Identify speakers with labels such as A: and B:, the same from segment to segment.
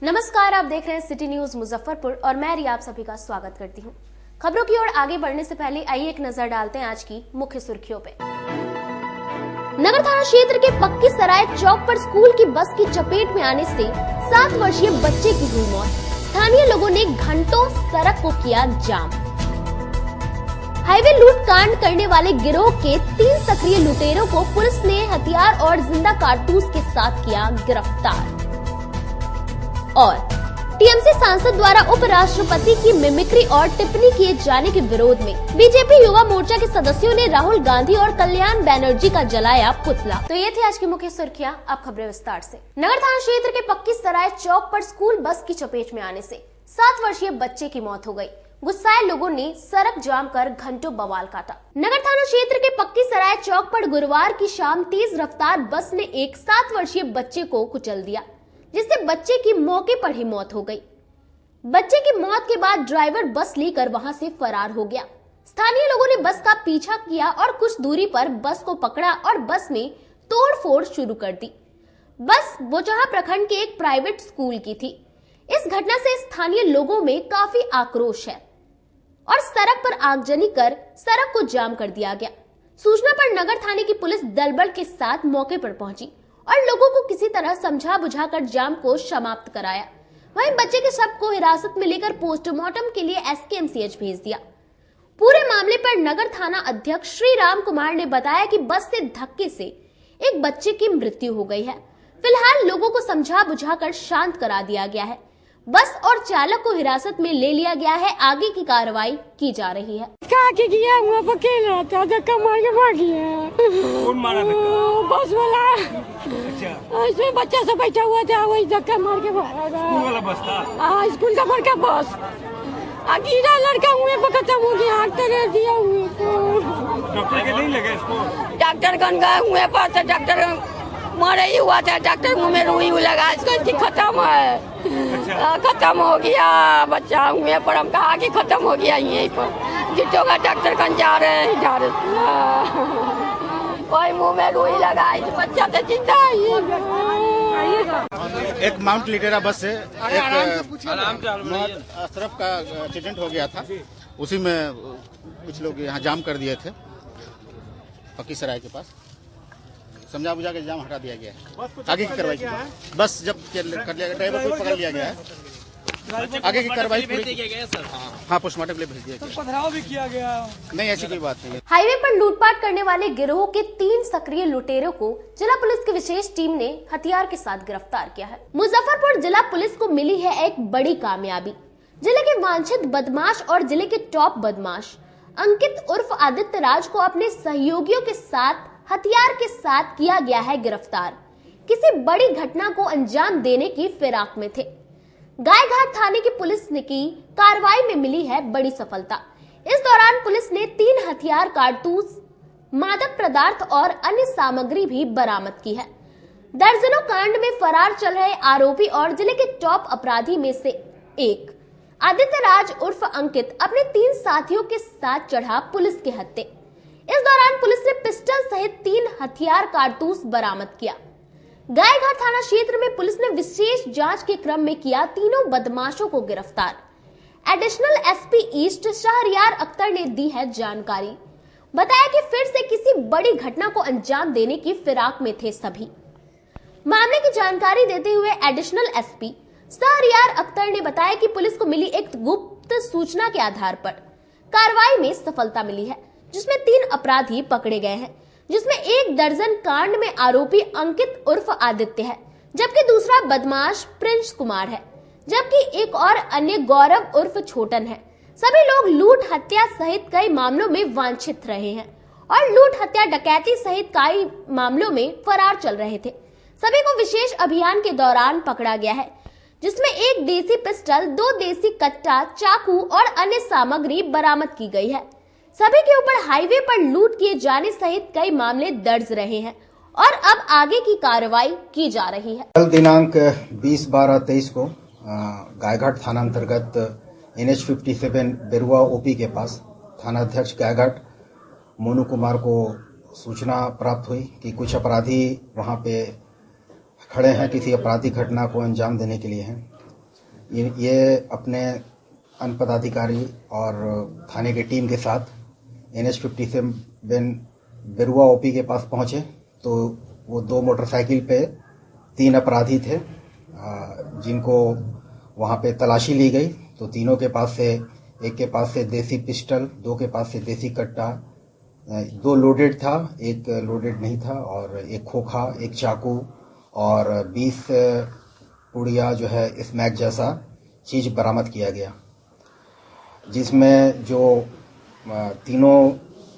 A: नमस्कार, आप देख रहे हैं सिटी न्यूज मुजफ्फरपुर और मैं रिया आप सभी का स्वागत करती हूं। खबरों की ओर आगे बढ़ने से पहले आइए एक नजर डालते हैं आज की मुख्य सुर्खियों पे। नगर थाना क्षेत्र के पक्की सराय चौक पर स्कूल की बस की चपेट में आने से 7 वर्षीय बच्चे की हुई मौत। स्थानीय लोगों ने घंटों सड़क को किया जाम। हाईवे लूट कांड करने वाले गिरोह के 3 सक्रिय लुटेरों को पुलिस ने हथियार और जिंदा कारतूस के साथ किया गिरफ्तार। और टीएमसी सांसद द्वारा उपराष्ट्रपति की मिमिक्री और टिप्पणी किए जाने के विरोध में बीजेपी युवा मोर्चा के सदस्यों ने राहुल गांधी और कल्याण बनर्जी का जलाया पुतला। तो ये थी आज की मुख्य सुर्खियां, अब खबरें विस्तार से। नगर थाना क्षेत्र के पक्की सराय चौक पर स्कूल बस की चपेट में आने से 7 वर्षीय बच्चे की मौत हो गई। गुस्साए लोगों ने सड़क जाम कर घंटों बवाल काटा। नगर थाना क्षेत्र के पक्की सराय चौक पर गुरुवार की शाम तेज रफ्तार बस ने एक 7 वर्षीय बच्चे को कुचल दिया, जिससे बच्चे की मौके पर ही मौत हो गई। बच्चे की मौत के बाद ड्राइवर बस लेकर वहां से फरार हो गया। स्थानीय लोगों ने बस का पीछा किया और कुछ दूरी पर बस को पकड़ा और बस में तोड़फोड़ शुरू कर दी। बस बोचहा प्रखंड के एक प्राइवेट स्कूल की थी। इस घटना से स्थानीय लोगों में काफी आक्रोश है और सड़क पर आगजनी कर सड़क को जाम कर दिया गया। सूचना पर नगर थाने की पुलिस दलबल के साथ मौके पर पहुंची और लोगों को किसी तरह समझा बुझाकर जाम को समाप्त कराया। वहीं बच्चे के शव को हिरासत में लेकर पोस्टमार्टम के लिए एसकेएमसीएच भेज दिया। पूरे मामले पर नगर थाना अध्यक्ष श्री राम कुमार ने बताया कि बस से धक्के से एक बच्चे की मृत्यु हो गई है। फिलहाल लोगों को समझा बुझाकर शांत करा दिया गया है। बस और चालक को हिरासत में ले लिया गया है। आगे की कार्रवाई की जा रही है।
B: धक्का मार के भाग गया।
C: कौन मारा धक्का?
B: बस वाला।
C: अच्छा,
B: इसमें बच्चा सब बैठा हुआ था, वही धक्का मार के भागा।
C: स्कूल वाला बस था?
B: हाँ, स्कूल का बड़का बस। गिरा लड़का हुए पर खत्म हो गया, हाथ रह दिया हुए को।
C: डॉक्टर के नहीं लगे इसको?
B: डॉक्टर गन गए हुए पर से डॉक्टर मरे ही हुआ था। डॉक्टर मुँह में रुई लगा, इसका खत्म है।
C: अच्छा।
B: खत्म हो गया बच्चा हुए पर। हम कहा कि खत्म हो गया यहीं पर। जितों का डॉक्टर कन जा रहे हैं कोई मुँह में रुई लगा, इस बच्चा तो जिंदा है।
D: एक माउंट लिटेरा बस से एक अशरफ का एक्सीडेंट हो गया था। उसी में कुछ लोग यहाँ जाम कर दिए थे पक्की सराय के पास। समझा बुझा के जाम हटा दिया गया है। आगे की कार्रवाई बस जब कर लिया गया, ड्राइवर को पकड़ लिया गया है। आगे की कार्रवाई हाँ, पोस्टमार्टम के लिए भेज दिया गया।
C: पथराव भी किया गया?
D: नहीं, ऐसी कोई बात नहीं है।
A: हाईवे पर लूटपाट करने वाले गिरोह के 3 सक्रिय लुटेरों को जिला पुलिस की विशेष टीम ने हथियार के साथ गिरफ्तार किया है। मुजफ्फरपुर जिला पुलिस को मिली है एक बड़ी कामयाबी। जिले के वांछित बदमाश और जिले के टॉप बदमाश अंकित उर्फ आदित्य राज को अपने सहयोगियों के साथ हथियार के साथ किया गया है गिरफ्तार। किसी बड़ी घटना को अंजाम देने की फिराक में थे। गायघाट थाने की पुलिस ने की कार्रवाई में मिली है बड़ी सफलता। इस दौरान पुलिस ने 3 हथियार, कारतूस, मादक पदार्थ और अन्य सामग्री भी बरामद की है। दर्जनों कांड में फरार चल रहे आरोपी और जिले के टॉप अपराधी में से एक आदित्य राज उर्फ अंकित अपने 3 साथियों के साथ चढ़ा पुलिस के हत्थे। इस दौरान पुलिस ने पिस्टल सहित 3 हथियार, कारतूस बरामद किया। गायघाट थाना क्षेत्र में पुलिस ने विशेष जांच के क्रम में किया तीनों बदमाशों को गिरफ्तार। Additional SP east Shahryar Akhtar ने दी है जानकारी। बताया कि फिर से किसी बड़ी घटना को अंजाम देने की फिराक में थे सभी। मामले की जानकारी देते हुए एडिशनल एसपी शहरयार अख्तर ने बताया कि पुलिस को मिली एक गुप्त सूचना के आधार पर कार्रवाई में सफलता मिली है, जिसमें 3 अपराधी पकड़े गए हैं, जिसमें 1 दर्जन कांड में आरोपी अंकित उर्फ आदित्य है, जबकि दूसरा बदमाश प्रिंस कुमार है, जबकि एक और अन्य गौरव उर्फ छोटन है। सभी लोग लूट, हत्या सहित कई मामलों में वांछित रहे हैं और लूट, हत्या, डकैती सहित कई मामलों में फरार चल रहे थे। सभी को विशेष अभियान के दौरान पकड़ा गया है, जिसमें 1 देसी पिस्टल, 2 देसी कट्टा, चाकू और अन्य सामग्री बरामद की गई है। सभी के ऊपर हाईवे पर लूट किए जाने सहित कई मामले दर्ज रहे हैं और अब आगे की कार्रवाई की जा रही है।
E: कल दिनांक 20/12/23 को गायघाट थाना अंतर्गत NH 57 बेरुआ ओपी के पास थाना अध्यक्ष गायघाट मोनू कुमार को सूचना प्राप्त हुई कि कुछ अपराधी वहां पे खड़े हैं, किसी आपराधिक घटना को अंजाम देने के लिए हैं। ये अपने अन्य पदाधिकारी और थाने की टीम के साथ NH57 बेरुआ ओपी के पास पहुंचे तो वो 2 मोटरसाइकिल पे 3 अपराधी थे जिनको वहां पे तलाशी ली गई। तो तीनों के पास से, एक के पास से देसी पिस्टल, 2 के पास से देसी कट्टा, 2 लोडेड था, 1 लोडेड नहीं था, और 1 खोखा, 1 चाकू और 20 पुड़िया जो है स्मैक जैसा चीज बरामद किया गया, जिसमें जो तीनों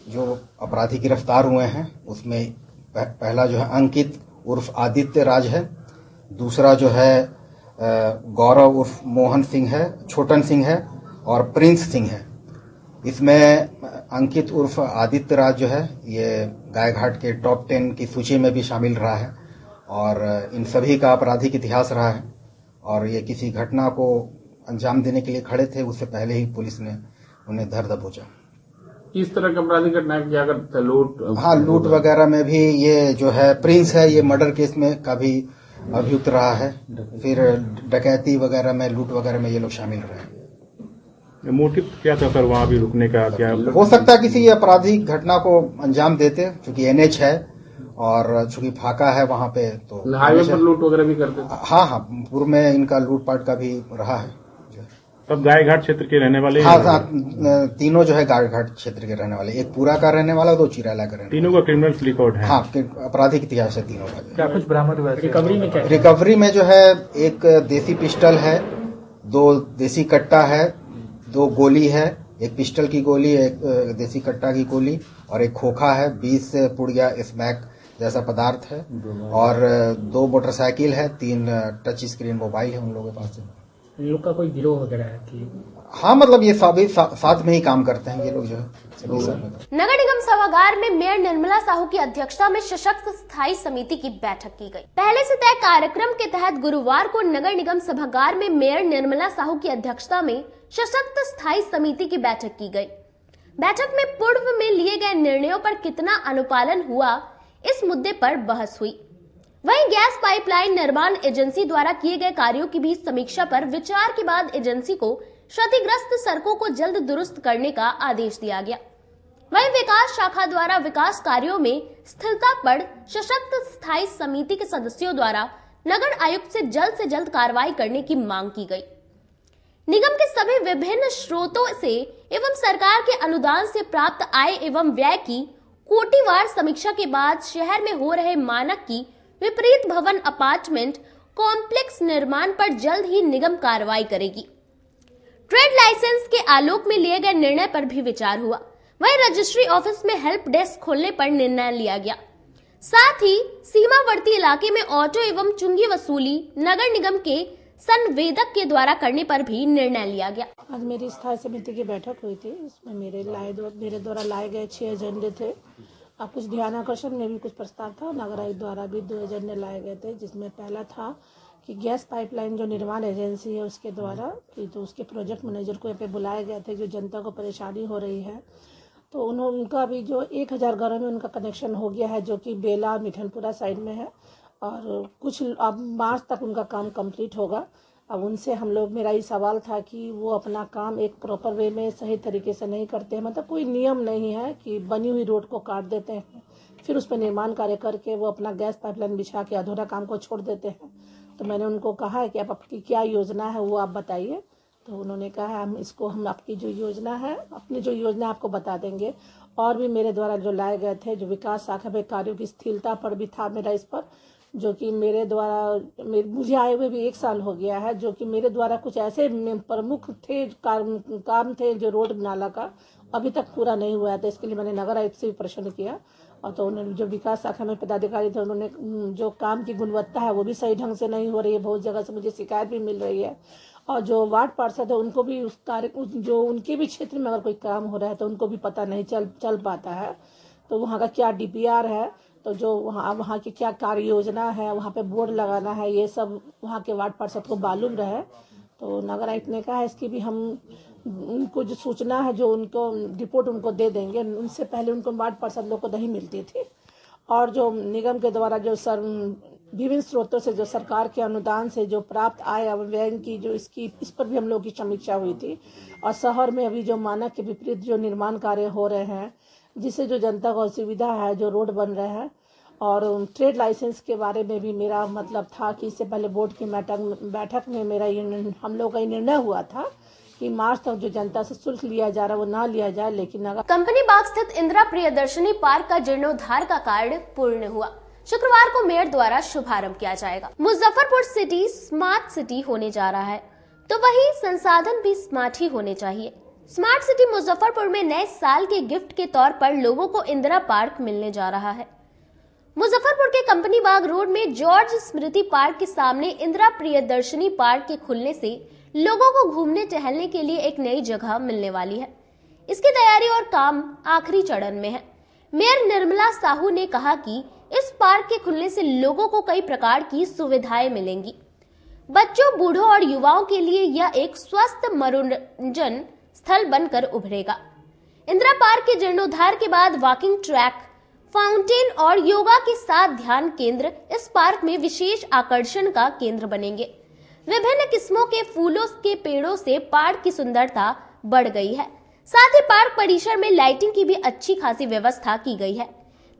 E: जो अपराधी गिरफ्तार हुए हैं उसमें पहला जो है अंकित उर्फ आदित्य राज है, दूसरा जो है गौरव उर्फ मोहन सिंह है, छोटन सिंह है और प्रिंस सिंह है। इसमें अंकित उर्फ आदित्य राज जो है ये गायघाट के टॉप 10 की सूची में भी शामिल रहा है और इन सभी का आपराधिक इतिहास रहा है और ये किसी घटना को अंजाम देने के लिए खड़े थे, उससे पहले ही पुलिस ने उन्हें धर दबोचा।
F: इस तरह की आपराधिक घटनाएं क्या करते हैं?
E: लूट वगैरह में भी ये जो है प्रिंस है, ये मर्डर केस में काफी अभियुक्त रहा है, फिर डकैती वगैरह में, लूट वगैरह में ये लोग शामिल रहे।
F: मोटिव क्या था सर वहाँ भी रुकने का? क्या
E: हो सकता है किसी आपराधिक घटना को अंजाम देते, क्योंकि NH है और चूंकि फाका है वहाँ पे, तो
F: हाईवे पर लूट वगैरह भी करते?
E: हाँ, पूर्व में इनका लूटपाट का भी रहा है।
F: तब गायघाट क्षेत्र के रहने वाले?
E: हाँ, तीनों जो है गायघाट क्षेत्र के रहने वाले, 1 पूरा का रहने वाला, 2 चिराला का रहने।
F: तीनों का क्रिमिनल रिकॉर्ड है?
E: हाँ, आपराधिक इतिहास है तीनों का।
F: क्या कुछ बरामद हुआ? रिकवरी में क्या?
E: रिकवरी में जो है 1 देसी पिस्टल है, 2 देसी कट्टा है, 2 गोली है, 1 पिस्टल की गोली, 1 देसी कट्टा की गोली और 1 खोखा है, 20 पुड़िया स्मैक जैसा पदार्थ है और 2 मोटरसाइकिल है, 3 टच स्क्रीन मोबाइल है उन लोगों के पास।
G: इन लोग का कोई गिरोह वगैरह है कि?
E: हाँ, मतलब ये सभी साथ में ही काम करते हैं ये लोग जो है।
A: नगर निगम सभागार में मेयर निर्मला साहू की अध्यक्षता में सशक्त स्थायी समिति की बैठक की गई। पहले से तय कार्यक्रम के तहत गुरुवार को नगर निगम सभागार में मेयर निर्मला साहू की अध्यक्षता में सशक्त स्थायी समिति की बैठक की गई। बैठक में पूर्व में लिए गए निर्णयों पर कितना अनुपालन हुआ, इस मुद्दे पर बहस हुई। वहीं गैस पाइपलाइन निर्माण एजेंसी द्वारा किए गए कार्यों की भी समीक्षा पर विचार के बाद एजेंसी को क्षतिग्रस्त सड़कों को जल्द दुरुस्त करने का आदेश दिया गया। वहीं विकास शाखा द्वारा विकास कार्यों में स्थिरता पर सशक्त स्थायी समिति के सदस्यों द्वारा नगर आयुक्त से जल्द कार्रवाई करने की मांग की गई। निगम के सभी विभिन्न स्रोतों से एवं सरकार के अनुदान से प्राप्त आय एवं व्यय की कोटिवार समीक्षा के बाद शहर में हो रहे मानक की विपरीत भवन अपार्टमेंट कॉम्प्लेक्स निर्माण पर जल्द ही निगम कार्रवाई करेगी। ट्रेड लाइसेंस के आलोक में लिए गए निर्णय पर भी विचार हुआ। वहीं रजिस्ट्री ऑफिस में हेल्प डेस्क खोलने पर निर्णय लिया गया। साथ ही सीमावर्ती इलाके में ऑटो एवं चुंगी वसूली नगर निगम के संवेदक के द्वारा करने पर भी निर्णय लिया गया।
H: आज मेरी स्थायी समिति की बैठक हुई थी। इसमें मेरे द्वारा लाए गए 6 एजेंडे थे। अब कुछ ध्यान आकर्षण में भी कुछ प्रस्ताव था। नगर आयुक्त द्वारा भी 2 एजेंडे लाए गए थे, जिसमें पहला था कि गैस पाइपलाइन जो निर्माण एजेंसी है उसके द्वारा कि तो उसके प्रोजेक्ट मैनेजर को यहाँ पे बुलाए गए थे, जो जनता को परेशानी हो रही है। तो उनका भी जो 1000 घरों में उनका कनेक्शन हो गया है, जो कि बेला मिठनपुरा साइड में है और कुछ अब मार्च तक उनका काम कंप्लीट होगा। अब उनसे हम लोग, मेरा ये सवाल था कि वो अपना काम एक प्रॉपर वे में सही तरीके से नहीं करते हैं। मतलब कोई नियम नहीं है कि बनी हुई रोड को काट देते हैं, फिर उस पर निर्माण कार्य करके वो अपना गैस पाइपलाइन बिछा के अधूरा काम को छोड़ देते हैं। तो मैंने उनको कहा है कि आप आपकी क्या योजना है वो आप बताइए। तो उन्होंने कहा हम आपकी जो योजना है, अपनी जो योजना आपको बता देंगे। और भी मेरे द्वारा जो लाए गए थे, जो विकास शाखा में कार्यों की स्थिरता पर भी था मेरा इस पर, जो कि मेरे द्वारा मुझे आए हुए भी 1 साल हो गया है, जो कि मेरे द्वारा कुछ ऐसे प्रमुख थे काम थे जो रोड नाला का अभी तक पूरा नहीं हुआ था। इसके लिए मैंने नगर आयुक्त से भी प्रश्न किया और तो उन्होंने, जो विकास शाखा में पदाधिकारी थे, उन्होंने जो काम की गुणवत्ता है वो भी सही ढंग से नहीं हो रही है। बहुत जगह से मुझे शिकायत भी मिल रही है। और जो वार्ड पार्षद है उनको भी उस कार्य, जो उनके भी क्षेत्र में अगर कोई काम हो रहा है तो उनको भी पता नहीं चल पाता है। तो वहाँ का क्या DPR है, तो जो वहाँ की क्या कार्य योजना है, वहाँ पे बोर्ड लगाना है, ये सब वहाँ के वार्ड पार्षद को मालूम रहे। तो नगर आयुक्त ने कहा इसकी भी हम उनको जो सूचना है, जो उनको रिपोर्ट उनको दे देंगे। उनसे पहले उनको वार्ड पार्षद लोग को नहीं मिलती थी। और जो निगम के द्वारा जो विभिन्न स्रोतों से जो सरकार के अनुदान से जो प्राप्त आय व्यय की जो इस पर भी हम लोग की समीक्षा हुई थी। और शहर में अभी जो मानक के विपरीत जो निर्माण कार्य हो रहे हैं, जिससे जो जनता को असुविधा है, जो रोड बन रहे हैं, और ट्रेड लाइसेंस के बारे में भी मेरा मतलब था कि इससे पहले बोर्ड की बैठक में मेरा हम लोग का निर्णय हुआ था कि मार्च तक जो जनता से शुल्क लिया जा रहा है वो ना लिया जाए। लेकिन अगर
A: कंपनी बाग स्थित इंदिरा प्रियदर्शनी पार्क का जीर्णोद्धार का कार्य पूर्ण हुआ। शुक्रवार को मेयर द्वारा शुभारंभ किया जाएगा। मुजफ्फरपुर सिटी स्मार्ट सिटी होने जा रहा है, तो वही संसाधन भी स्मार्ट ही होने चाहिए। स्मार्ट सिटी मुजफ्फरपुर में नए साल के गिफ्ट के तौर पर लोगों को इंदिरा पार्क मिलने जा रहा है। मुजफ्फरपुर के कंपनी बाग रोड में जॉर्ज स्मृति पार्क के सामने इंदिरा प्रियदर्शनी पार्क के खुलने से लोगों को घूमने टहलने के लिए एक नई जगह मिलने वाली है। इसकी तैयारी और काम आखिरी चरण में है। मेयर निर्मला साहू ने कहा कि इस पार्क के खुलने से लोगों को कई प्रकार की सुविधाएं मिलेंगी। बच्चों, बूढ़ों और युवाओं के लिए यह एक स्वस्थ मनोरंजन स्थल बनकर उभरेगा। इंदिरा पार्क के जीर्णोद्धार के बाद वॉकिंग ट्रैक, फाउंटेन और योगा के साथ ध्यान केंद्र इस पार्क में विशेष आकर्षण का केंद्र बनेंगे। विभिन्न किस्मों के फूलों के पेड़ों से पार्क की सुंदरता बढ़ गई है। साथ ही पार्क परिसर में लाइटिंग की भी अच्छी खासी व्यवस्था की गई है।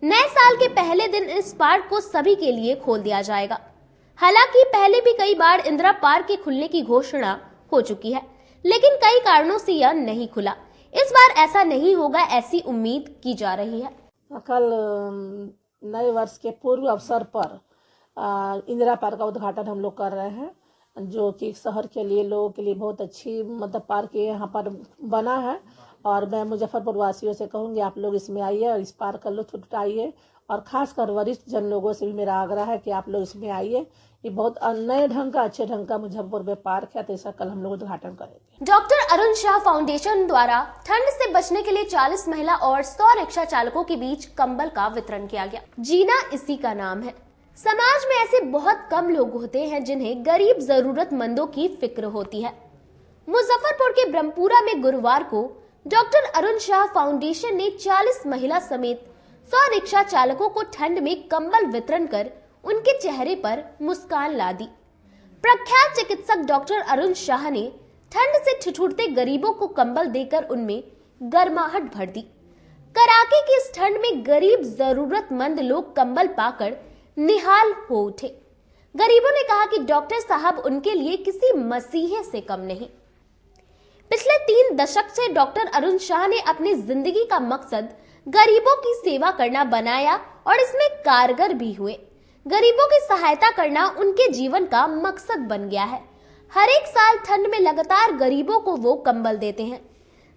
A: नए साल के पहले दिन इस पार्क को सभी के लिए खोल दिया जाएगा। हालांकि पहले भी कई बार इंदिरा पार्क के खुलने की घोषणा हो चुकी है, लेकिन कई कारणों से यह नहीं खुला। इस बार ऐसा नहीं होगा, ऐसी उम्मीद की जा रही है।
H: कल नए वर्ष के पूर्व अवसर पर इंदिरा पार्क का उद्घाटन हम लोग कर रहे हैं, जो कि शहर के लिए, लोगों के लिए बहुत अच्छी मतलब पार्क यहाँ पर बना है। और मैं मुजफ्फरपुर वासियों से कहूँगी, आप लोग इसमें आइए और इस पार्क का लुत्फ उठाइए। और खासकर वरिष्ठ जन लोगों से भी मेरा आग्रह है कि आप लोग इसमें आइए। ये बहुत नए ढंग का, अच्छे ढंग का मुजफ्फरपुर में पार्क है, तो इसका कल हम लोग उद्घाटन करेंगे।
A: डॉक्टर अरुण शाह फाउंडेशन द्वारा ठंड से बचने के लिए 40 महिला और 100 रिक्शा चालकों के बीच कंबल का वितरण किया गया। जीना इसी का नाम है। समाज में ऐसे बहुत कम लोग होते हैं जिन्हें गरीब जरूरतमंदों की फिक्र होती है। मुजफ्फरपुर के ब्रह्मपुरा में गुरुवार को डॉक्टर अरुण शाह फाउंडेशन ने 40 महिला समेत 100 रिक्शा चालकों को ठंड में कंबल वितरण कर उनके चेहरे पर मुस्कान ला दी। प्रख्यात चिकित्सक डॉक्टर अरुण शाह ने ठंड से ठिठुरते गरीबों को कंबल देकर उनमें गर्माहट भर दी। कड़ाके की इस ठंड में गरीब जरूरतमंद लोग कंबल पाकर निहाल हो उठे। गरीबों ने कहा कि डॉक्टर साहब उनके लिए किसी मसीहे से कम नहीं। पिछले 3 दशक से डॉक्टर अरुण शाह ने अपनी जिंदगी का मकसद गरीबों की सेवा करना बनाया और इसमें कारगर भी हुए। गरीबों की सहायता करना उनके जीवन का मकसद बन गया है। हर एक साल ठंड में लगातार गरीबों को वो कंबल देते हैं,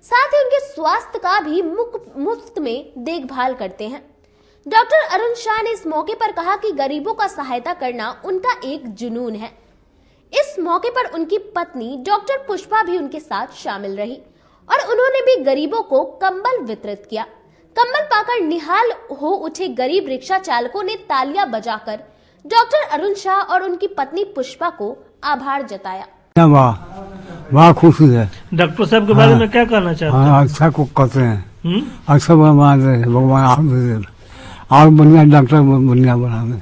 A: साथ ही उनके स्वास्थ्य का भी मुफ्त में देखभाल करते हैं। डॉक्टर अरुण शाह ने इस मौके पर कहा कि गरीबों का सहायता करना उनका एक जुनून है। इस मौके पर उनकी पत्नी डॉक्टर पुष्पा भी उनके साथ शामिल रही और उन्होंने भी गरीबों को कंबल वितरित किया। कंबल पाकर निहाल हो उठे गरीब रिक्शा चालकों ने तालियां बजाकर डॉक्टर अरुण शाह और उनकी पत्नी पुष्पा को आभार जताया।
I: वाह खुशी है।
G: डॉक्टर साहब के बारे में क्या कहना चाहते हैं?
I: अच्छा को कहते हैं, अच्छा भगवान और बढ़िया डॉक्टर बढ़िया बना।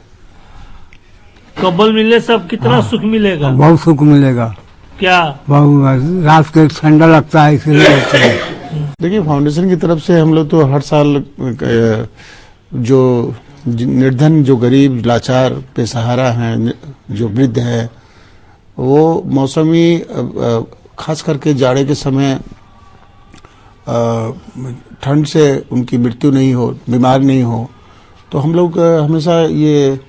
G: कंबल मिलने से अब कितना सुख मिलेगा?
I: बहुत सुख मिलेगा।
G: क्या
I: रात के ठंडा लगता है इसलिए।
J: देखिए, फाउंडेशन की तरफ से हम लोग तो हर साल जो निर्धन, जो गरीब, लाचार, बेसहारा हैं, जो वृद्ध है, वो मौसमी खास करके जाड़े के समय ठंड से उनकी मृत्यु नहीं हो, बीमार नहीं हो, तो हम लोग हमेशा ये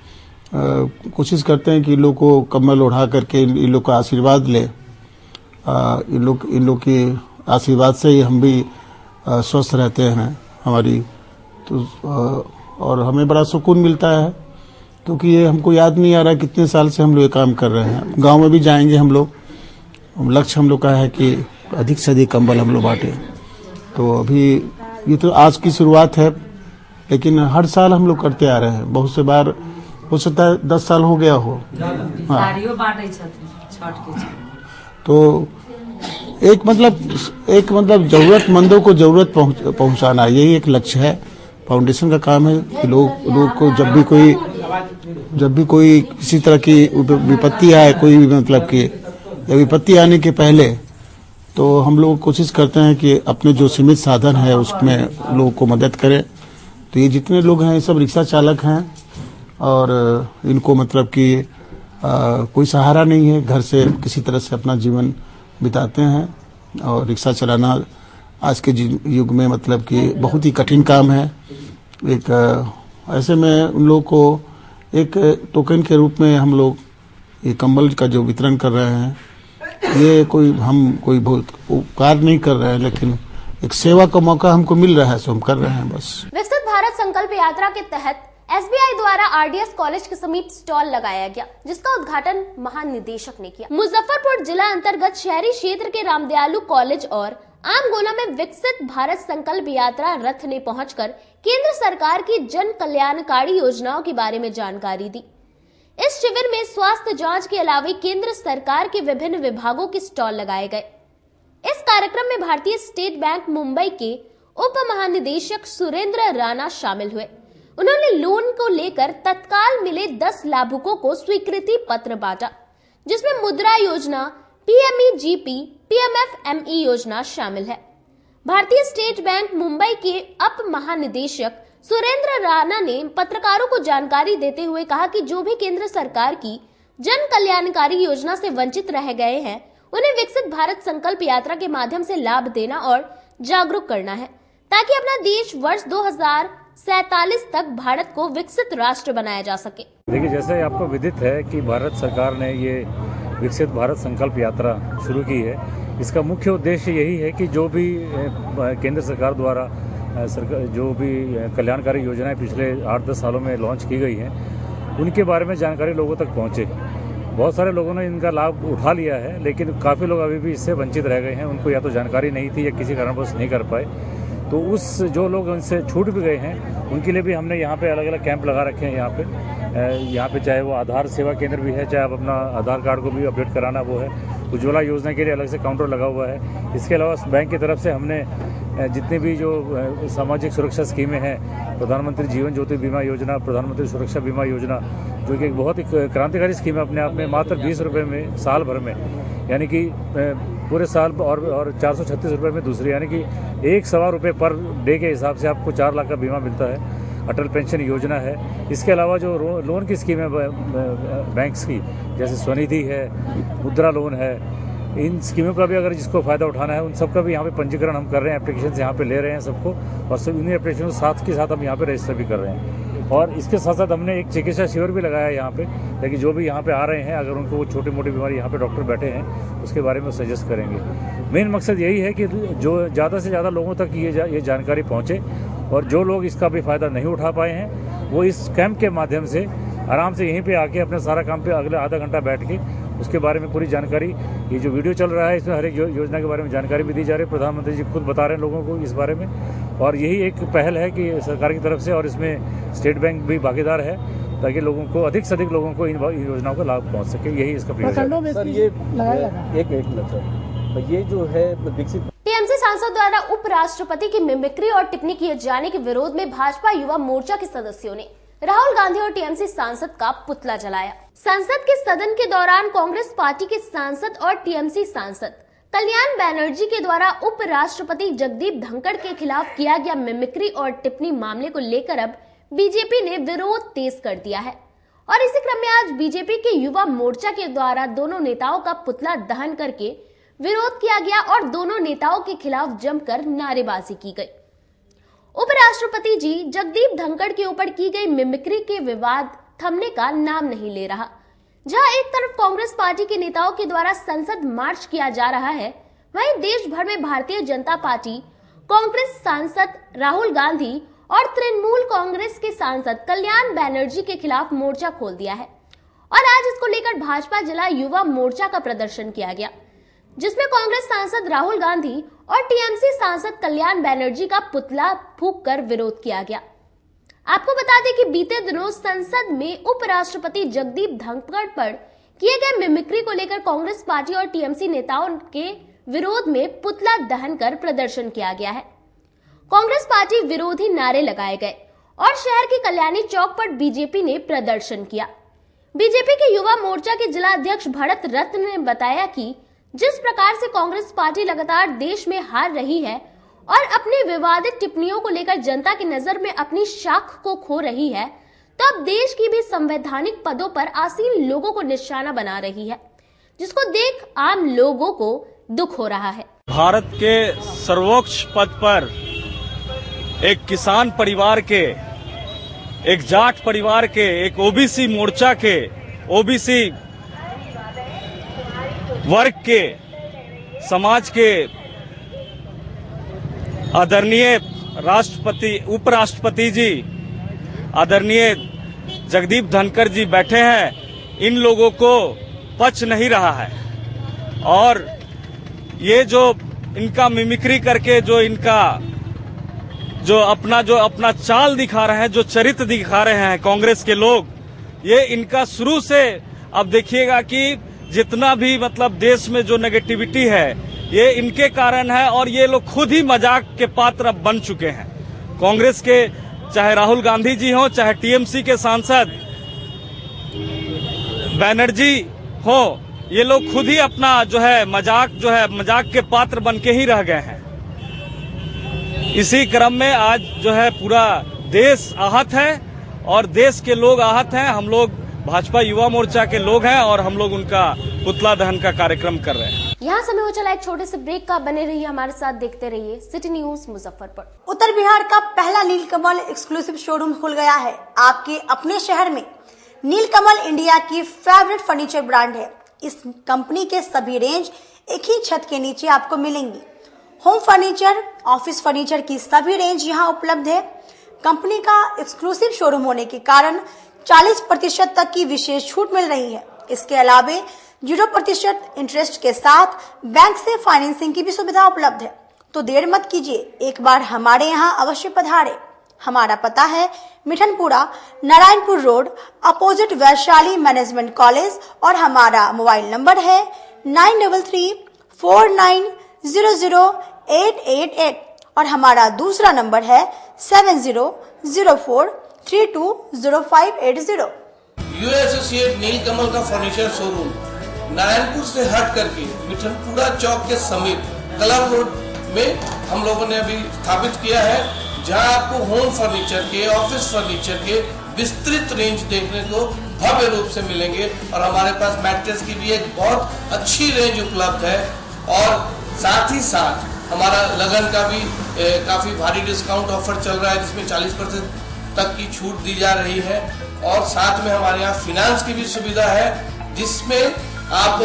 J: कोशिश करते हैं कि इन लोग को कंबल ओढ़ा करके इन लोग का आशीर्वाद ले। इन लोग के आशीर्वाद से ही हम भी स्वस्थ रहते हैं हमारी, तो और हमें बड़ा सुकून मिलता है, क्योंकि ये हमको याद नहीं आ रहा कितने साल से हम लोग ये काम कर रहे हैं। गांव में भी जाएंगे हम लोग, लक्ष्य हम लोग का है कि अधिक से अधिक कंबल हम लोग बांटे। तो अभी ये तो आज की शुरुआत है, लेकिन हर साल हम लोग करते आ रहे हैं। बहुत से बार हो सकता है 10 साल हो गया हो। हाँ। तो एक मतलब जरूरतमंदों को जरूरत पहुंचाना, यही एक लक्ष्य है। फाउंडेशन का काम है कि लोग को जब भी कोई जब भी कोई किसी तरह की विपत्ति आए, कोई भी मतलब कि या विपत्ति आने के पहले, तो हम लोग कोशिश करते हैं कि अपने जो सीमित साधन है उसमें लोगों को मदद करें। तो ये जितने लोग हैं ये सब रिक्शा चालक हैं और इनको मतलब कि कोई सहारा नहीं है, घर से किसी तरह से अपना जीवन बिताते हैं और रिक्शा चलाना आज के युग में मतलब कि बहुत ही कठिन काम है। एक ऐसे में उन लोगों को एक टोकन के रूप में हम लोग ये कंबल का जो वितरण कर रहे हैं, ये कोई बहुत उपकार नहीं कर रहे हैं, लेकिन एक सेवा का मौका हमको मिल रहा है, सो हम कर रहे हैं बस।
A: विकसित भारत संकल्प यात्रा के तहत SBI द्वारा RDS कॉलेज के समीप स्टॉल लगाया गया, जिसका उद्घाटन महानिदेशक ने किया। मुजफ्फरपुर जिला अंतर्गत शहरी क्षेत्र के रामदयालु कॉलेज और आमगोला में विकसित भारत संकल्प यात्रा रथ ने पहुंचकर केंद्र सरकार की जन कल्याणकारी योजनाओं के बारे में जानकारी दी। इस शिविर में स्वास्थ्य जांच के अलावा केंद्र सरकार के विभिन्न विभागों के स्टॉल लगाए गए। इस कार्यक्रम में भारतीय स्टेट बैंक मुंबई के उप महानिदेशक सुरेंद्र राणा शामिल हुए। उन्होंने लोन को लेकर तत्काल मिले 10 लाभुकों को स्वीकृति पत्र बांटा, जिसमें मुद्रा योजना, PMEGP, PMFME योजना शामिल है। भारतीय स्टेट बैंक मुंबई के उप महानिदेशक सुरेंद्र राणा ने पत्रकारों को जानकारी देते हुए कहा कि जो भी केंद्र सरकार की जन कल्याणकारी योजना से वंचित रह गए हैं, उन्हें विकसित भारत संकल्प यात्रा के माध्यम से लाभ देना और जागरूक करना है, ताकि अपना देश वर्ष 2047 तक भारत को विकसित राष्ट्र बनाया जा सके।
F: देखिए, जैसे आपको विदित है कि भारत सरकार ने ये विकसित भारत संकल्प यात्रा शुरू की है। इसका मुख्य उद्देश्य यही है कि जो भी केंद्र सरकार द्वारा जो भी कल्याणकारी योजनाएं पिछले 8-10 सालों में लॉन्च की गई हैं, उनके बारे में जानकारी लोगों तक पहुंचे। बहुत सारे लोगों ने इनका लाभ उठा लिया है, लेकिन काफ़ी लोग अभी भी इससे वंचित रह गए हैं। उनको या तो जानकारी नहीं थी या किसी कारणवश नहीं कर पाए। तो जो लोग उनसे छूट भी गए हैं, उनके लिए भी हमने यहाँ पे अलग अलग कैंप लगा रखे हैं। यहाँ पे चाहे वो आधार सेवा केंद्र भी है, चाहे आप अपना आधार कार्ड को भी अपडेट कराना वो है। उज्ज्वला योजना के लिए अलग से काउंटर लगा हुआ है। इसके अलावा बैंक की तरफ से हमने जितनी भी जो सामाजिक सुरक्षा स्कीमें हैं, प्रधानमंत्री जीवन ज्योति बीमा योजना, प्रधानमंत्री सुरक्षा बीमा योजना, जो कि एक बहुत ही क्रांतिकारी स्कीम है अपने आप में, मात्र 20 रुपये में साल भर में, यानी कि पूरे साल और 436 रुपये में दूसरी, यानी कि 1.25 रुपये पर डे के हिसाब से आपको 4 लाख का बीमा मिलता है। अटल पेंशन योजना है। इसके अलावा जो लोन की स्कीम है बैंक्स की, जैसे स्वनिधि है, मुद्रा लोन है, इन स्कीमों का भी अगर जिसको फ़ायदा उठाना है, उन सबका भी यहाँ पे पंजीकरण हम कर रहे हैं। एप्लीकेशन यहाँ पे ले रहे हैं सबको, और सब इन एप्लीकेशन साथ के साथ हम यहाँ पे रजिस्टर भी कर रहे हैं। और इसके साथ साथ हमने एक चिकित्सा शिविर भी लगाया है यहाँ पे, ताकि जो भी यहाँ पे आ रहे हैं, अगर उनको छोटी मोटी बीमारी यहाँ पे डॉक्टर बैठे हैं, उसके बारे में सजेस्ट करेंगे। मेन मकसद यही है कि जो ज़्यादा से ज़्यादा लोगों तक ये जानकारी पहुँचे, और जो लोग इसका भी फ़ायदा नहीं उठा पाए हैं, वो इस कैंप के माध्यम से आराम से यहीं पे आके अपने सारा काम पे अगले आधा घंटा बैठ के उसके बारे में पूरी जानकारी, ये जो वीडियो चल रहा है इसमें हर एक योजना के बारे में जानकारी भी दी जा रही है। प्रधानमंत्री जी खुद बता रहे हैं लोगों को इस बारे में, और यही एक पहल है कि सरकार की तरफ से, और इसमें स्टेट बैंक भी भागीदार है, ताकि लोगों को अधिक से अधिक लोगों को इन योजनाओं का लाभ पहुँच सके। यही इसका प्रयास है।
K: ये जो है विकसित
A: टीएमसी सांसद द्वारा उपराष्ट्रपति की मिमिक्री और टिप्पणी किए जाने के विरोध में भाजपा युवा मोर्चा के सदस्यों ने राहुल गांधी और टीएमसी सांसद का पुतला जलाया। संसद के सदन के दौरान कांग्रेस पार्टी के सांसद और टीएमसी सांसद कल्याण बैनर्जी के द्वारा उपराष्ट्रपति जगदीप धनखड़ के खिलाफ किया गया मिमिक्री और टिप्पणी मामले को लेकर अब बीजेपी ने विरोध तेज कर दिया है, और इसी क्रम में आज बीजेपी के युवा मोर्चा के द्वारा दोनों नेताओं का पुतला दहन करके विरोध किया गया और दोनों नेताओं के खिलाफ जमकर नारेबाजी की गई। उपराष्ट्रपति जी जगदीप धनखड़ के ऊपर की गई मिमिक्री के विवाद थमने का नाम नहीं ले रहा। जहां एक तरफ कांग्रेस पार्टी के नेताओं के द्वारा संसद मार्च किया जा रहा है, वहीं देश भर में भारतीय जनता पार्टी, कांग्रेस सांसद राहुल गांधी और तृणमूल कांग्रेस के सांसद कल्याण बैनर्जी के खिलाफ मोर्चा खोल दिया है, और आज इसको लेकर भाजपा जिला युवा मोर्चा का प्रदर्शन किया गया, जिसमें कांग्रेस सांसद राहुल गांधी और टीएमसी सांसद कल्याण बैनर्जी का पुतला फूंक कर विरोध किया गया। आपको बता दें कि बीते दिनों संसद में उपराष्ट्रपति जगदीप धनखड़ पर किए गए मिमिक्री को लेकर कांग्रेस पार्टी और टीएमसी नेताओं के विरोध में पुतला दहन कर प्रदर्शन किया गया है। कांग्रेस पार्टी विरोधी नारे लगाए गए और शहर के कल्याणी चौक पर बीजेपी ने प्रदर्शन किया। बीजेपी के युवा मोर्चा के जिला अध्यक्ष भरत रत्न ने बताया कि जिस प्रकार से कांग्रेस पार्टी लगातार देश में हार रही है और अपनी विवादित टिप्पणियों को लेकर जनता की नजर में अपनी शाख को खो रही है, तो अब देश की भी संवैधानिक पदों पर आसीन लोगों को निशाना बना रही है, जिसको देख आम लोगों को दुख हो रहा है।
K: भारत के सर्वोच्च पद पर एक किसान परिवार के, एक जाट परिवार के, एक ओबीसी मोर्चा के, ओबीसी वर्ग के, समाज के आदरणीय राष्ट्रपति, उपराष्ट्रपति जी, आदरणीय जगदीप धनखड़ जी बैठे हैं। इन लोगों को पच नहीं रहा है और ये जो इनका मिमिक्री करके जो अपना चाल दिखा रहे हैं, जो चरित्र दिखा रहे हैं कांग्रेस के लोग, ये इनका शुरू से अब देखिएगा कि जितना भी मतलब देश में जो नेगेटिविटी है ये इनके कारण है और ये लोग खुद ही मजाक के पात्र अब बन चुके हैं। कांग्रेस के चाहे राहुल गांधी जी हो, चाहे टीएमसी के सांसद बनर्जी हो, ये लोग खुद ही अपना मजाक के पात्र बन के ही रह गए हैं। इसी क्रम में आज पूरा देश आहत है और देश के लोग आहत हैं। हम लोग भाजपा युवा मोर्चा के लोग हैं और हम लोग उनका पुतला दहन का कार्यक्रम कर रहे हैं।
A: यहाँ समय हो चला एक छोटे से ब्रेक का। बने रहिए हमारे साथ, देखते रहिए सिटी न्यूज मुजफ्फरपुर।
L: उत्तर बिहार का पहला नीलकमल एक्सक्लूसिव शोरूम खुल गया है आपके अपने शहर में। नीलकमल इंडिया की फेवरेट फर्नीचर ब्रांड है। इस कंपनी के सभी रेंज एक ही छत के नीचे आपको मिलेंगी। होम फर्नीचर, ऑफिस फर्नीचर की सभी रेंज यहाँ उपलब्ध है। कंपनी का एक्सक्लूसिव शोरूम होने के कारण 40% तक की विशेष छूट मिल रही है। इसके अलावे 0% इंटरेस्ट के साथ बैंक से फाइनेंसिंग की भी सुविधा उपलब्ध है। तो देर मत कीजिए, एक बार हमारे यहाँ अवश्य पधारे। हमारा पता है Mithanpura, Narayanpur road, opposite Vaishali management college और हमारा मोबाइल नंबर है 9334900888 और हमारा दूसरा नंबर है 7004320580।
M: यूए एसोसिएट नीलकमल का फर्नीचर शोरूम नारायणपुर से हट करके मिठनपुरा चौक के समीप क्लब रोड में हम लोगों ने अभी स्थापित किया है, जहां आपको होम फर्नीचर के, ऑफिस फर्नीचर के विस्तृत रेंज देखने को भव्य रूप से मिलेंगे। और हमारे पास मैट्रेस की भी एक बहुत अच्छी रेंज उपलब्ध है और साथ ही साथ हमारा लगन का भी काफी भारी डिस्काउंट ऑफर चल रहा है, जिसमें 40% तक की छूट दी जा रही है। और साथ में हमारे यहाँ फाइनेंस की भी सुविधा है, जिसमें आप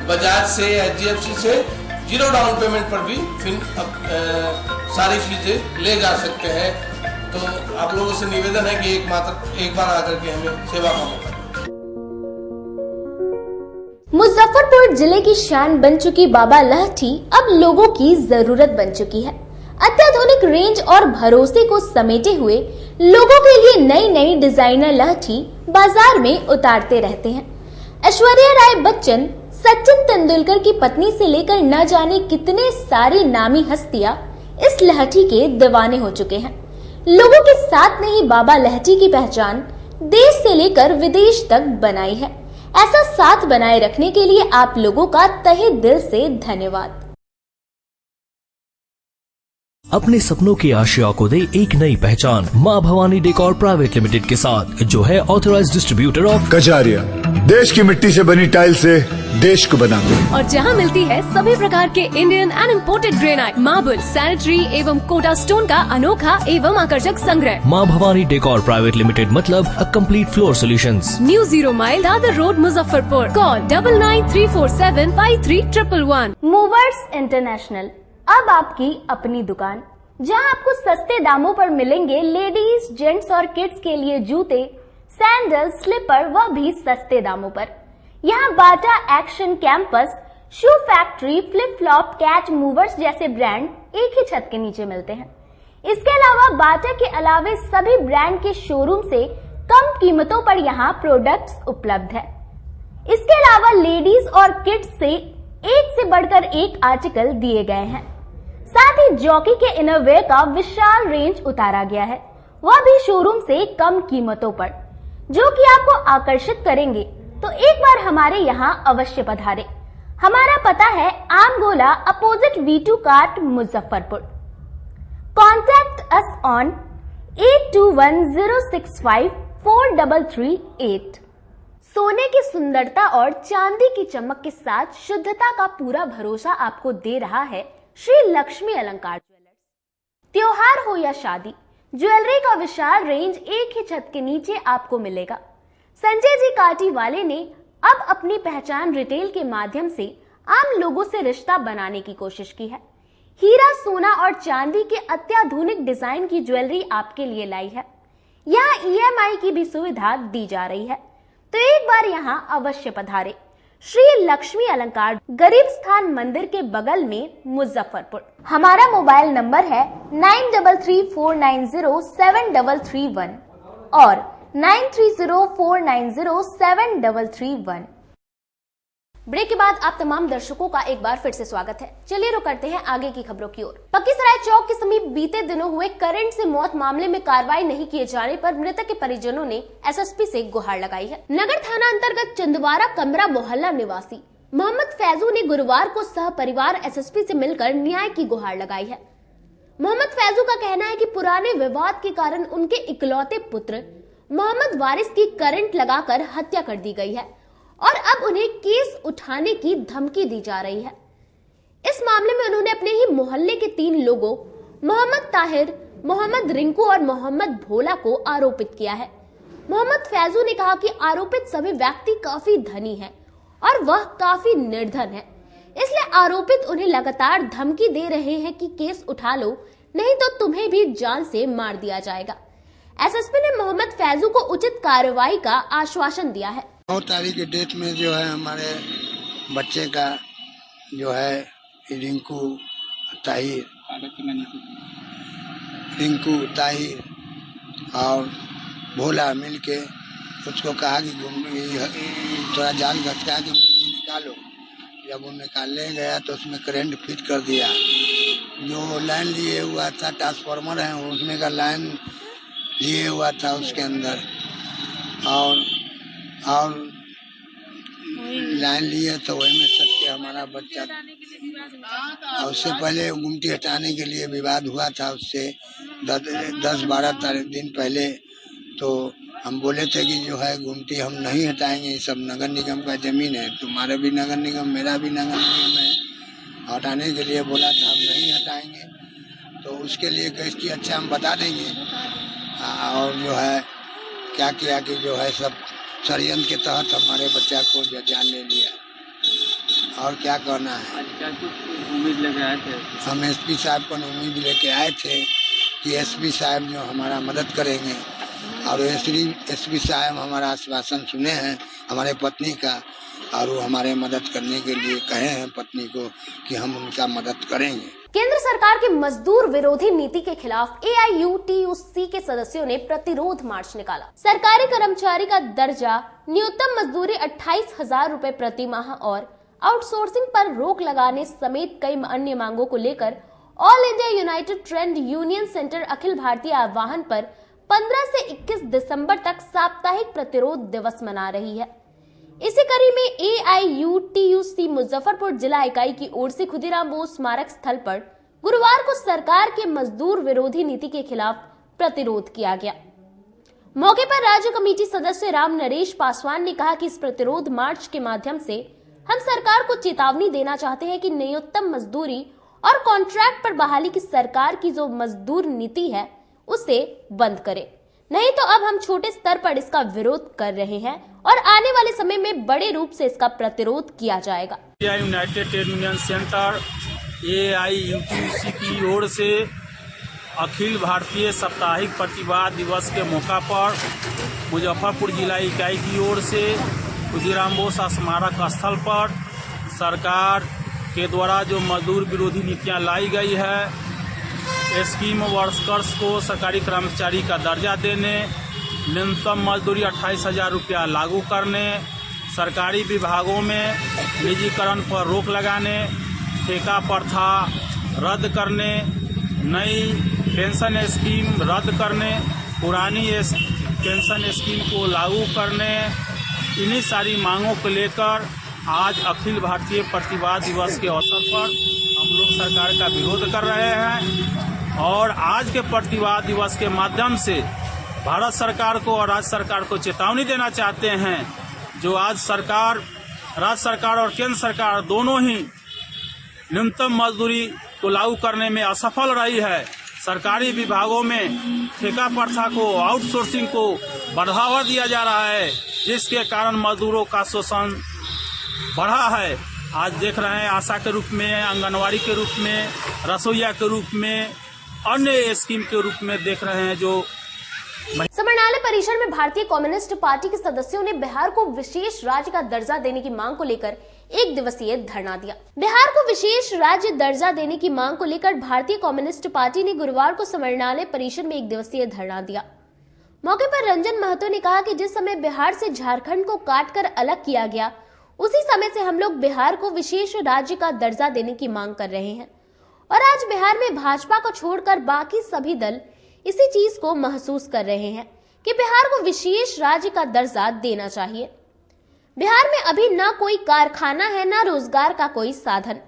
M: बजाज से, एचडीएफसी से 0 डाउन पेमेंट पर भी सारी चीजें ले जा सकते हैं। तो आप लोगों से निवेदन है कि एक बार आकर के हमें सेवा का मौका।
A: मुजफ्फरपुर जिले की शान बन चुकी बाबा लहठी अब लोगों की जरूरत बन चुकी है। अत्याधुनिक रेंज और भरोसे को समेटे हुए लोगों के लिए नई नई डिजाइनर लहठी बाजार में उतारते रहते हैं। ऐश्वर्या राय बच्चन, सचिन तेंदुलकर की पत्नी से लेकर न जाने कितने सारी नामी हस्तियां इस लहठी के दीवाने हो चुके हैं। लोगों के साथ ने ही बाबा लहठी की पहचान देश से लेकर विदेश तक बनाई है। ऐसा साथ बनाए रखने के लिए आप लोगों का तहे दिल से धन्यवाद।
N: अपने सपनों की आशिया को दे एक नई पहचान माँ भवानी डेकोर प्राइवेट लिमिटेड के साथ, जो है ऑथराइज्ड डिस्ट्रीब्यूटर ऑफ
O: कजारिया। देश की मिट्टी से बनी टाइल से देश को बनाते हैं।
P: और जहाँ मिलती है सभी प्रकार के Indian and imported granite, marble, sanitary एवं कोटा स्टोन का अनोखा एवं आकर्षक संग्रह।
N: माँ भवानी डेकोर प्राइवेट लिमिटेड मतलब a complete floor solutions.
P: New 0 mile Dadar road, Muzaffarpur. Call 9934753111।
A: Movers international अब आपकी अपनी दुकान, जहां आपको सस्ते दामों पर मिलेंगे लेडीज, जेंट्स और किड्स के लिए जूते, सैंडल, स्लीपर, वह भी सस्ते दामों पर। यहाँ Bata, Action, Campus, Shoe Factory, Flip Flop, Catch Movers जैसे ब्रांड एक ही छत के नीचे मिलते हैं। इसके अलावा बाटा के अलावे सभी ब्रांड के शोरूम से कम कीमतों पर यहाँ प्रोडक्ट्स उपलब्ध है। इसके अलावा लेडीज और किड्स से एक से बढ़कर एक आर्टिकल दिए गए हैं। साथ ही जॉकी के इनरवेयर का विशाल रेंज उतारा गया है। वह भी शोरूम से कम कीमतों पर, जो कि आपको आकर्षित करेंगे। तो एक बार हमारे यहाँ अवश्य पधारे। हमारा पता है आम गोला opposite V2 cart Muzaffarpur. Contact us on 8210654338। सोने की सुंदरता और चांदी की चमक के साथ शुद्धता का पूरा भरोसा आपको दे रहा है श्री लक्ष्मी अलंकार ज्वेलर्स। त्योहार हो या शादी, ज्वेलरी का विशाल रेंज एक ही छत के नीचे आपको मिलेगा। संजय जी काटी वाले ने अब अपनी पहचान रिटेल के माध्यम से आम लोगों से रिश्ता बनाने की कोशिश की है। हीरा, सोना और चांदी के अत्याधुनिक डिजाइन की ज्वेलरी आपके लिए लाई है। यहाँ EMI की भी सुविधा दी जा रही है। तो एक बार यहाँ अवश्य पधारे। श्री लक्ष्मी अलंकार, गरीब स्थान मंदिर के बगल में, मुजफ्फरपुर। हमारा मोबाइल नंबर है 9334907331 और 9304907331। ब्रेक के बाद आप तमाम दर्शकों का एक बार फिर से स्वागत है। चलिए रुक करते हैं आगे की खबरों की ओर। पक्कीसराय चौक के समीप बीते दिनों हुए करंट से मौत मामले में कार्रवाई नहीं किए जाने पर मृतक के परिजनों ने SSP से गुहार लगाई है। नगर थाना अंतर्गत चंदवारा कमरा मोहल्ला निवासी मोहम्मद फैजू ने गुरुवार को सह परिवार SSP से मिलकर न्याय की गुहार लगाई है। मोहम्मद फैजू का कहना है कि पुराने विवाद के कारण उनके इकलौते पुत्र मोहम्मद वारिस की करंट लगाकर हत्या कर दी गई है और अब उन्हें केस उठाने की धमकी दी जा रही है। इस मामले में उन्होंने अपने ही मोहल्ले के 3 लोगों मोहम्मद ताहिर, मोहम्मद रिंकू और मोहम्मद भोला को आरोपित किया है। मोहम्मद फैजू ने कहा कि आरोपित सभी व्यक्ति काफी धनी हैं और वह काफी निर्धन है, इसलिए आरोपित उन्हें लगातार धमकी दे रहे हैं कि केस उठा लो, नहीं तो तुम्हें भी जान से मार दिया जाएगा। SSP ने मोहम्मद फैजू को उचित कार्रवाई का आश्वासन दिया है।
Q: 9 तारीख की डेट में जो है हमारे बच्चे का जो है रिंकू ताहिर और भोला मिलके उसको कहा कि थोड़ा जाल घटका के मुर्गी निकालो। जब वो निकालने गया तो उसमें करंट फिट कर दिया। जो लाइन लिए हुआ था, ट्रांसफार्मर है उसमें का लाइन लिए हुआ था उसके अंदर, और लाइन लिए तो वही में सट के हमारा बच्चा, और उससे पहले गुमटी हटाने के लिए विवाद हुआ था उससे 10-12 दिन पहले। तो हम बोले थे कि जो है गुमटी हम नहीं हटाएंगे, ये सब नगर निगम का जमीन है, तुम्हारा भी नगर निगम मेरा भी नगर निगम है, हटाने के लिए बोला था हम नहीं हटाएंगे। तो उसके लिए कह कि अच्छा हम बता देंगे, और जो है क्या किया कि जो है सब षड्यंत्र के तहत हमारे बच्चा को जान ले लिया। और क्या कहना है, उम्मीद लेके आए थे हम SP साहब को उम्मीद लेके आए थे कि SP साहब जो हमारा मदद करेंगे, और SP साहब हमारा आश्वासन सुने हैं हमारे पत्नी का, और वो हमारे मदद करने के लिए कहे हैं पत्नी को कि हम उनका मदद करेंगे।
A: केंद्र सरकार की मजदूर विरोधी नीति के खिलाफ AIUTUC के सदस्यों ने प्रतिरोध मार्च निकाला। सरकारी कर्मचारी का दर्जा, न्यूनतम मजदूरी 28,000 रुपए प्रति माह और आउटसोर्सिंग पर रोक लगाने समेत कई अन्य मांगों को लेकर All India United Trade Union Centre अखिल भारतीय आह्वान पर 15 से 21 दिसंबर तक साप्ताहिक प्रतिरोध दिवस मना रही है। इसी कड़ी में AIUTUC मुजफ्फरपुर जिला इकाई की ओर से खुदीराम बोस स्मारक स्थल पर गुरुवार को सरकार के मजदूर विरोधी नीति के खिलाफ प्रतिरोध किया गया। मौके पर राज्य कमेटी सदस्य राम नरेश पासवान ने कहा कि इस प्रतिरोध मार्च के माध्यम से हम सरकार को चेतावनी देना चाहते हैं कि न्यूनतम मजदूरी और कॉन्ट्रैक्ट पर बहाली की सरकार की जो मजदूर नीति है उसे बंद करे, नहीं तो अब हम छोटे स्तर पर इसका विरोध कर रहे हैं और आने वाले समय में बड़े रूप से इसका प्रतिरोध किया जाएगा।
K: United Trade Union centre AIUTUC की ओर से अखिल भारतीय साप्ताहिक प्रतिवाद दिवस के मौका पर मुजफ्फरपुर जिला इकाई की ओर से खुदीराम बोस स्मारक स्थल पर सरकार के द्वारा जो मजदूर विरोधी नीतियां लाई गई है, स्कीम वर्कर्स को सरकारी कर्मचारी का दर्जा देने, न्यूनतम मजदूरी 28,000 रुपया लागू करने, सरकारी विभागों में निजीकरण पर रोक लगाने, ठेका प्रथा रद्द करने, नई पेंशन स्कीम रद्द करने,
R: पुरानी पेंशन स्कीम को लागू करने, इन्हीं सारी मांगों को लेकर आज अखिल भारतीय प्रतिवाद दिवस के अवसर पर हम लोग सरकार का विरोध कर रहे हैं और आज के प्रतिवाद दिवस के माध्यम से भारत सरकार को और राज्य सरकार को चेतावनी देना चाहते हैं। जो आज सरकार, राज्य सरकार और केंद्र सरकार दोनों ही न्यूनतम मजदूरी को लागू करने में असफल रही है। सरकारी विभागों में ठेका प्रथा को, आउटसोर्सिंग को बढ़ावा दिया जा रहा है, जिसके कारण मजदूरों का शोषण बढ़ा है। आज देख रहे हैं आशा के रूप में, आंगनवाड़ी के रूप में, रसोईया के रूप में, अन्य स्कीम के रूप में देख रहे हैं। जो
A: समरनालय परिसर में भारतीय कम्युनिस्ट पार्टी के सदस्यों ने बिहार को विशेष राज्य का दर्जा देने की मांग को लेकर एक दिवसीय धरना दिया। बिहार को विशेष राज्य दर्जा देने की मांग को लेकर भारतीय कम्युनिस्ट पार्टी ने गुरुवार को समरनालय परिसर में एक दिवसीय धरना दिया। मौके पर रंजन महतो ने कहा कि जिस समय बिहार से झारखंड को काटकर अलग किया गया, उसी समय से हम लोग बिहार को विशेष राज्य का दर्जा देने की मांग कर रहे हैं और आज बिहार में भाजपा को छोड़कर बाकी सभी दल इसी चीज को महसूस कर रहे हैं कि बिहार को विशेष राज्य का दर्जा देना चाहिए। बिहार में अभी ना कोई कारखाना है, ना रोजगार का कोई साधन।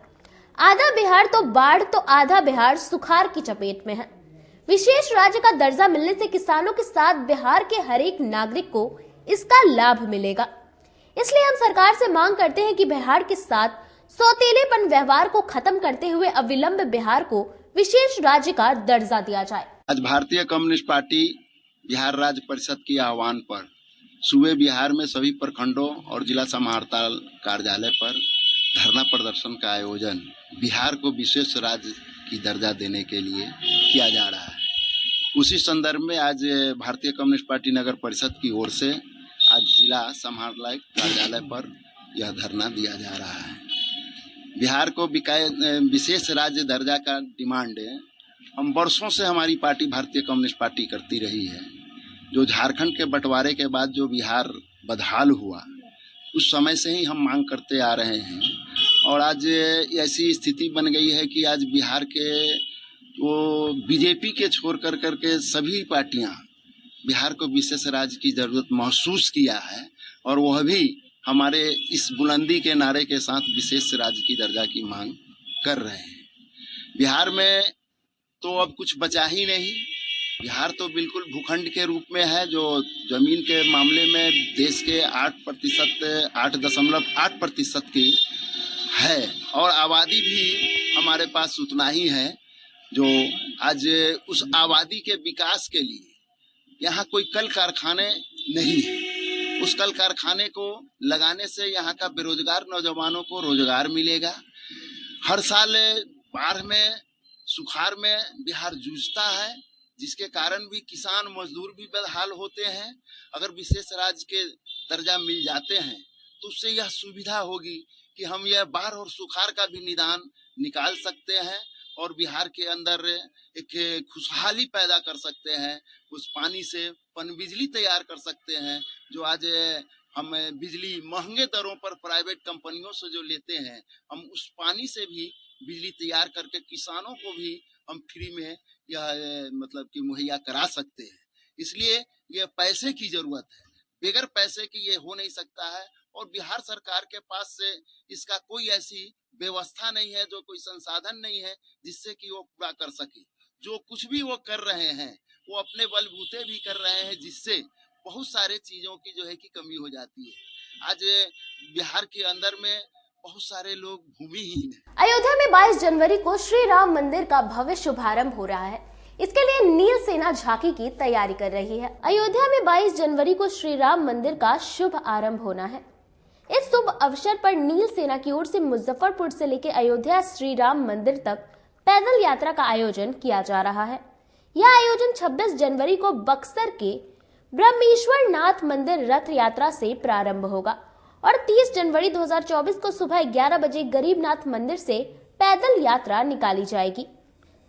A: आधा बिहार तो बाढ़ तो आधा बिहार सुखाड़ की चपेट में है। विशेष राज्य का दर्जा मिलने से किसानों के साथ बिहार के हर एक नागरिक को इसका लाभ मिलेगा। इसलिए हम सरकार से मांग करते हैं कि बिहार के साथ सौतेलेपन व्यवहार को खत्म करते हुए अविलंब बिहार को विशेष राज्य का दर्जा दिया जाए।
S: आज भारतीय कम्युनिस्ट पार्टी बिहार राज्य परिषद के आह्वान पर सूबे बिहार में सभी प्रखंडों और जिला समाहर्ता कार्यालय पर धरना प्रदर्शन का आयोजन बिहार को विशेष राज्य की दर्जा देने के लिए किया जा रहा है। उसी संदर्भ में आज भारतीय कम्युनिस्ट पार्टी नगर परिषद की ओर से आज जिला समाहर्ता कार्यालय पर यह धरना दिया जा रहा है। बिहार को विशेष राज्य दर्जा का डिमांड हम वर्षों से हमारी पार्टी भारतीय कम्युनिस्ट पार्टी करती रही है। जो झारखंड के बंटवारे के बाद जो बिहार बदहाल हुआ, उस समय से ही हम मांग करते आ रहे हैं और आज ऐसी स्थिति बन गई है कि आज बिहार के वो बीजेपी के छोड़ करके सभी पार्टियां बिहार को विशेष राज्य की जरूरत महसूस किया है और वह भी हमारे इस बुलंदी के नारे के साथ विशेष राज्य की दर्जा की मांग कर रहे हैं। बिहार में तो अब कुछ बचा ही नहीं। बिहार तो बिल्कुल भूखंड के रूप में है, जो जमीन के मामले में देश के 8.8% की है और आबादी भी हमारे पास उतना ही है। जो आज उस आबादी के विकास के लिए यहाँ कोई कल कारखाने नहीं है। उस कल कारखाने को लगाने से यहाँ का बेरोजगार नौजवानों को रोजगार मिलेगा। हर साल बाढ़ में, सुखाड़ में बिहार जूझता है, जिसके कारण भी किसान मजदूर भी बदहाल होते हैं। अगर विशेष राज्य के दर्जा मिल जाते हैं तो उससे यह सुविधा होगी कि हम यह बाढ़ और सुखाड़ का भी निदान निकाल सकते हैं और बिहार के अंदर एक खुशहाली पैदा कर सकते हैं। उस पानी से पनबिजली तैयार कर सकते हैं। जो आज हम बिजली महंगे दरों पर प्राइवेट कंपनियों से जो लेते हैं, हम उस पानी से भी बिजली तैयार करके किसानों को भी हम फ्री में यह मतलब कि मुहैया करा सकते हैं। इसलिए यह पैसे की जरूरत है, बगैर पैसे की ये हो नहीं सकता है और बिहार सरकार के पास से इसका कोई ऐसी व्यवस्था नहीं है, जो कोई संसाधन नहीं है जिससे कि वो पूरा कर सके। जो कुछ भी वो कर रहे हैं वो अपने बलबूते भी कर रहे हैं, जिससे बहुत सारे चीजों की जो है कि कमी हो जाती है। आज बिहार के अंदर में बहुत सारे लोग भूमिहीन हैं।
A: अयोध्या में 22 जनवरी को श्री राम मंदिर का भव्य शुभारंभ हो रहा है। इसके लिए नील सेना झांकी की तैयारी कर रही है। अयोध्या में 22 जनवरी को श्री राम मंदिर का शुभ आरंभ होना है। इस शुभ अवसर पर नील सेना की ओर से मुजफ्फरपुर से लेकर अयोध्या श्री राम मंदिर तक पैदल यात्रा का आयोजन किया जा रहा है। यह आयोजन 26 जनवरी को बक्सर के ब्रह्मेश्वर नाथ मंदिर रथ यात्रा से प्रारंभ होगा और 30 जनवरी 2024 को सुबह 11 बजे गरीबनाथ मंदिर से पैदल यात्रा निकाली जाएगी।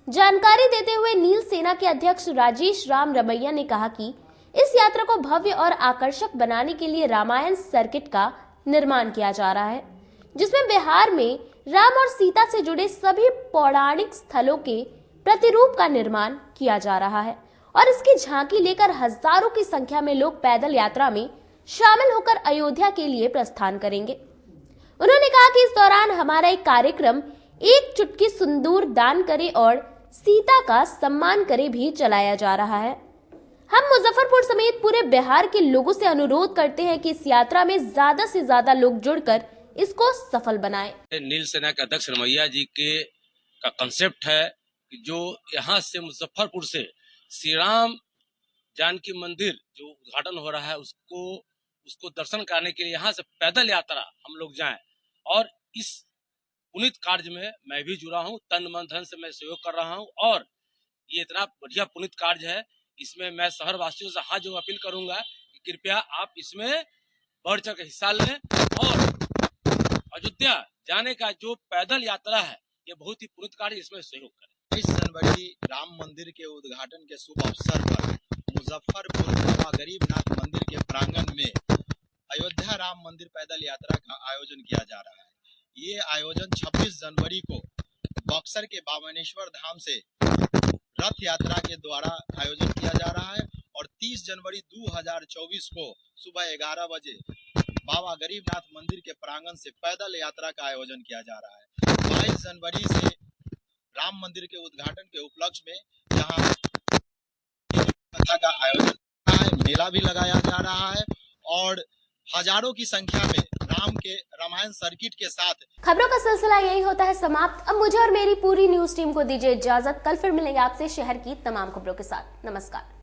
A: जानकारी देते हुए नील सेना के अध्यक्ष राजेश राम रमैया ने कहा कि इस यात्रा को भव्य और आकर्षक बनाने के लिए रामायण सर्किट का निर्माण किया जा रहा है, जिसमें बिहार में राम और सीता से जुड़े सभी पौराणिक स्थलों के प्रतिरूप का निर्माण किया जा रहा है और इसकी झांकी लेकर हजारों की संख्या में लोग पैदल यात्रा में शामिल होकर अयोध्या के लिए प्रस्थान करेंगे। उन्होंने कहा कि इस दौरान हमारा एक कार्यक्रम एक चुटकी सिंदूर दान करे और सीता का सम्मान करे भी चलाया जा रहा है। हम मुजफ्फरपुर समेत पूरे बिहार के लोगों से अनुरोध करते हैं कि इस यात्रा में ज्यादा से ज्यादा लोग जुड़कर इसको सफल बनाएं।
T: नील सेना के अध्यक्ष रमैया जी का कंसेप्ट है कि जो यहाँ से मुजफ्फरपुर से श्री राम जानकी मंदिर जो उद्घाटन हो रहा है उसको दर्शन करने के लिए यहाँ से पैदल यात्रा हम लोग जाएं। और इस पुनीत कार्य में मैं भी जुड़ा हूँ, तन मन धन से मैं सहयोग कर रहा हूँ और ये इतना बढ़िया पुनीत कार्य है। इसमें मैं शहर वासियों से हाथ जोड़ अपील करूंगा कि कृपया आप इसमें बढ़ चढ़ के हिस्सा लें और अयोध्या जाने का जो पैदल यात्रा है ये बहुत ही पुनीत कार्य, इसमें सहयोग करें।
U: 22 जनवरी राम मंदिर के उद्घाटन के शुभ अवसर पर मुजफ्फरपुर बाबा गरीबनाथ मंदिर के प्रांगण में अयोध्या राम मंदिर पैदल यात्रा का आयोजन किया जा रहा है। ये आयोजन 26 जनवरी को बक्सर के बावनेश्वर धाम से रथ यात्रा के द्वारा आयोजन किया जा रहा है और 30 जनवरी 2024 को सुबह 11 बजे बाबा गरीबनाथ मंदिर के प्रांगण से पैदल यात्रा का आयोजन किया जा रहा है। 22 जनवरी से राम मंदिर के उद्घाटन के उपलक्ष्य में यहाँ कथा का आयोजन है, मेला भी लगाया जा रहा है और हजारों की संख्या में राम के रामायण सर्किट के साथ।
A: खबरों का सिलसिला यही होता है समाप्त। अब मुझे और मेरी पूरी न्यूज टीम को दीजिए इजाजत। कल फिर मिलेंगे आपसे शहर की तमाम खबरों के साथ। नमस्कार।